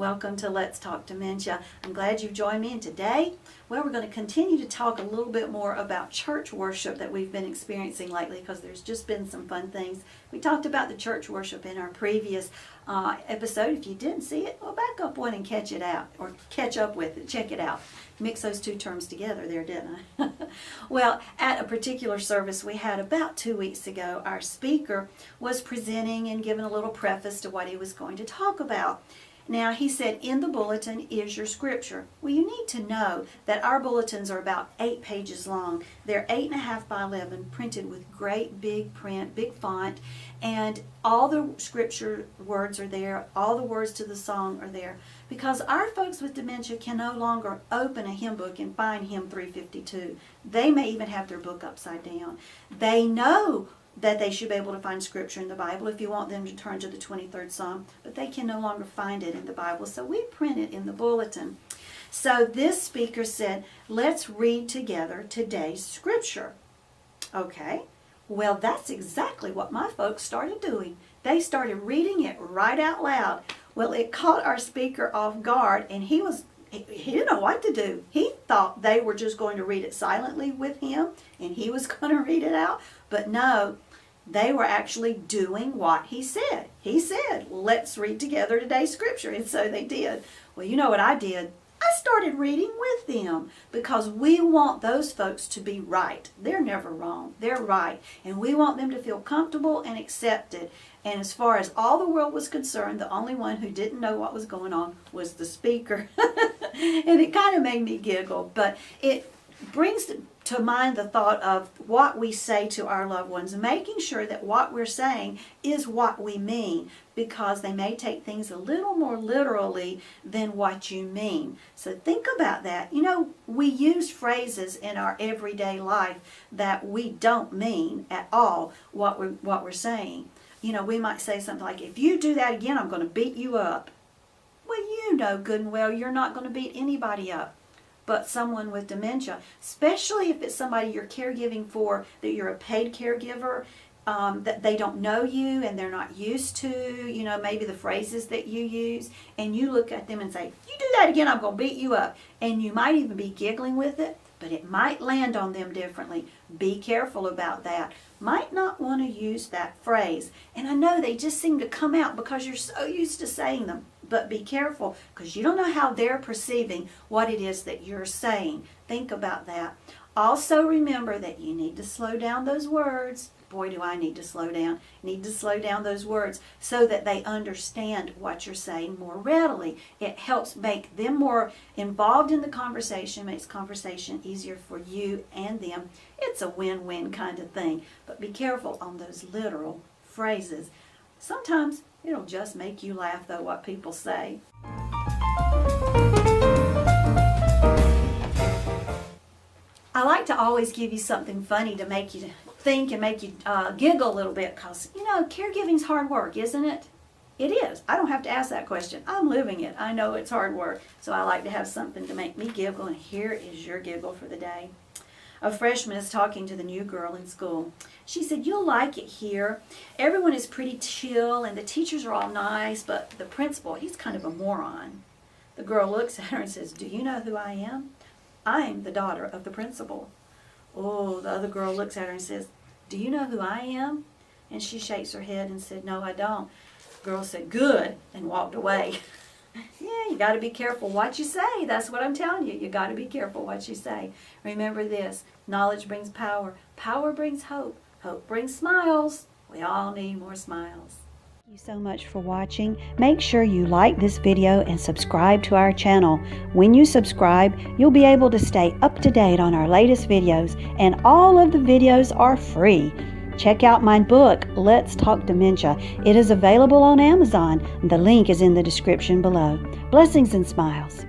welcome to Let's Talk Dementia. I'm glad you've joined me, and today, well, we're going to continue to talk a little bit more about church worship that we've been experiencing lately, because there's just been some fun things. We talked about the church worship in our previous episode. If you didn't see it, well, back up one and catch it out, or catch up with it, check it out. Mix those two terms together there, didn't I? Well, at a particular service we had about 2 weeks ago, our speaker was presenting and giving a little preface to what he was going to talk about. Now, he said, in the bulletin is your scripture. Well, you need to know that our bulletins are about 8 pages long. They're 8.5 by 11, printed with great big print, big font, and all the scripture words are there. All the words to the song are there, because our folks with dementia can no longer open a hymn book and find hymn 352. They may even have their book upside down. They know that they should be able to find scripture in the Bible if you want them to turn to the 23rd Psalm, but they can no longer find it in the Bible, so we print it in the bulletin. So this speaker said, let's read together today's scripture. Okay, well, that's exactly what my folks started doing. They started reading it right out loud. Well, it caught our speaker off guard, and he didn't know what to do. He thought they were just going to read it silently with him, and he was going to read it out. But no, they were actually doing what he said. He said, let's read together today's scripture. And so they did. Well, you know what I did? I started reading with them, because we want those folks to be right. They're never wrong. They're right. And we want them to feel comfortable and accepted. And as far as all the world was concerned, the only one who didn't know what was going on was the speaker. And it kind of made me giggle. But it brings to mind the thought of what we say to our loved ones, making sure that what we're saying is what we mean, because they may take things a little more literally than what you mean. So think about that. You know, we use phrases in our everyday life that we don't mean at all what we're saying. You know, we might say something like, if you do that again, I'm going to beat you up. Well, you know good and well you're not going to beat anybody up but someone with dementia, especially if it's somebody you're caregiving for, that you're a paid caregiver, that they don't know you and they're not used to, you know, maybe the phrases that you use, and you look at them and say, you do that again, I'm going to beat you up. And you might even be giggling with it, but it might land on them differently. Be careful about that. Might not want to use that phrase. And I know they just seem to come out because you're so used to saying them. But be careful, because you don't know how they're perceiving what it is that you're saying. Think about that. Also remember that you need to slow down those words. Boy, do I need to slow down. Need to slow down those words so that they understand what you're saying more readily. It helps make them more involved in the conversation, makes conversation easier for you and them. It's a win-win kind of thing. But be careful on those literal phrases. Sometimes it'll just make you laugh, though, what people say. I like to always give you something funny to make you think and make you giggle a little bit, because, you know, caregiving's hard work, isn't it? It is. I don't have to ask that question. I'm living it. I know it's hard work. So I like to have something to make me giggle, and here is your giggle for the day. A freshman is talking to the new girl in school. She said, you'll like it here. Everyone is pretty chill, and the teachers are all nice, but the principal, he's kind of a moron. The girl looks at her and says, do you know who I am? I'm the daughter of the principal. Oh, the other girl looks at her and says, do you know who I am? And she shakes her head and said, no, I don't. The girl said, good, and walked away. Yeah, you got to be careful what you say. That's what I'm telling you. You got to be careful what you say. Remember this, knowledge brings power. Power brings hope. Hope brings smiles. We all need more smiles. Thank you so much for watching. Make sure you like this video and subscribe to our channel. When you subscribe, you'll be able to stay up to date on our latest videos, and all of the videos are free. Check out my book, Let's Talk Dementia. It is available on Amazon. The link is in the description below. Blessings and smiles.